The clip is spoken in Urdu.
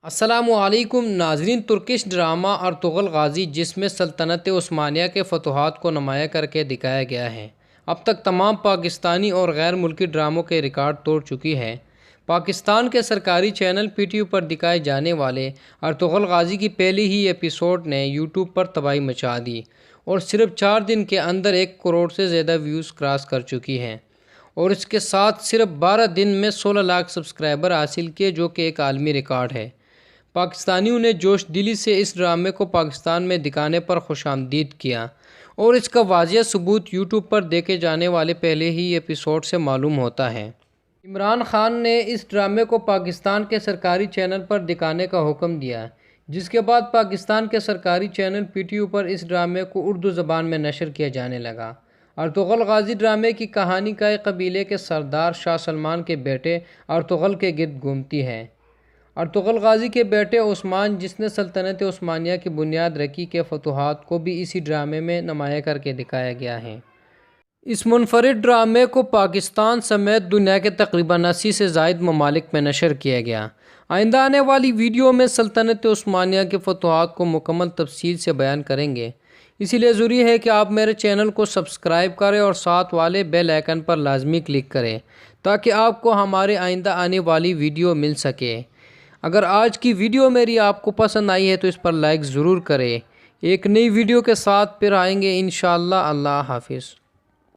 السلام علیکم ناظرین، ترکش ڈرامہ ارطغرل غازی جس میں سلطنت عثمانیہ کے فتوحات کو نمایاں کر کے دکھایا گیا ہے، اب تک تمام پاکستانی اور غیر ملکی ڈراموں کے ریکارڈ توڑ چکی ہے۔ پاکستان کے سرکاری چینل پی ٹی وی پر دکھائے جانے والے ارطغرل غازی کی پہلی ہی ایپیسوڈ نے یوٹیوب پر تباہی مچا دی اور صرف 4 دن کے اندر 1 کروڑ سے زیادہ ویوز کراس کر چکی ہے، اور اس کے ساتھ صرف 12 دن میں 16 لاکھ سبسکرائبر حاصل کیے، جو کہ ایک عالمی ریکارڈ ہے۔ پاکستانیوں نے جوش دلی سے اس ڈرامے کو پاکستان میں دکھانے پر خوش آمدید کیا، اور اس کا واضح ثبوت یوٹیوب پر دیکھے جانے والے پہلے ہی ایپیسوڈ سے معلوم ہوتا ہے۔ عمران خان نے اس ڈرامے کو پاکستان کے سرکاری چینل پر دکھانے کا حکم دیا، جس کے بعد پاکستان کے سرکاری چینل پی ٹی وی پر اس ڈرامے کو اردو زبان میں نشر کیا جانے لگا۔ ارطغرل غازی ڈرامے کی کہانی کا ایک قبیلے کے سردار شاہ سلمان کے بیٹے ارطغرل کے گرد گھومتی ہے۔ ارطغرل غازی کے بیٹے عثمان، جس نے سلطنت عثمانیہ کی بنیاد رکھی، کے فتوحات کو بھی اسی ڈرامے میں نمایاں کر کے دکھایا گیا ہے۔ اس منفرد ڈرامے کو پاکستان سمیت دنیا کے تقریباً 80 سے زائد ممالک میں نشر کیا گیا۔ آئندہ آنے والی ویڈیو میں سلطنت عثمانیہ کے فتوحات کو مکمل تفصیل سے بیان کریں گے، اسی لیے ضروری ہے کہ آپ میرے چینل کو سبسکرائب کریں اور ساتھ والے بیل آئیکن پر لازمی کلک کریں تاکہ آپ کو ہمارے آئندہ آنے والی ویڈیو مل سکے۔ اگر آج کی ویڈیو میری آپ کو پسند آئی ہے تو اس پر لائک ضرور کریں۔ ایک نئی ویڈیو کے ساتھ پھر آئیں گے انشاءاللہ۔ اللہ حافظ۔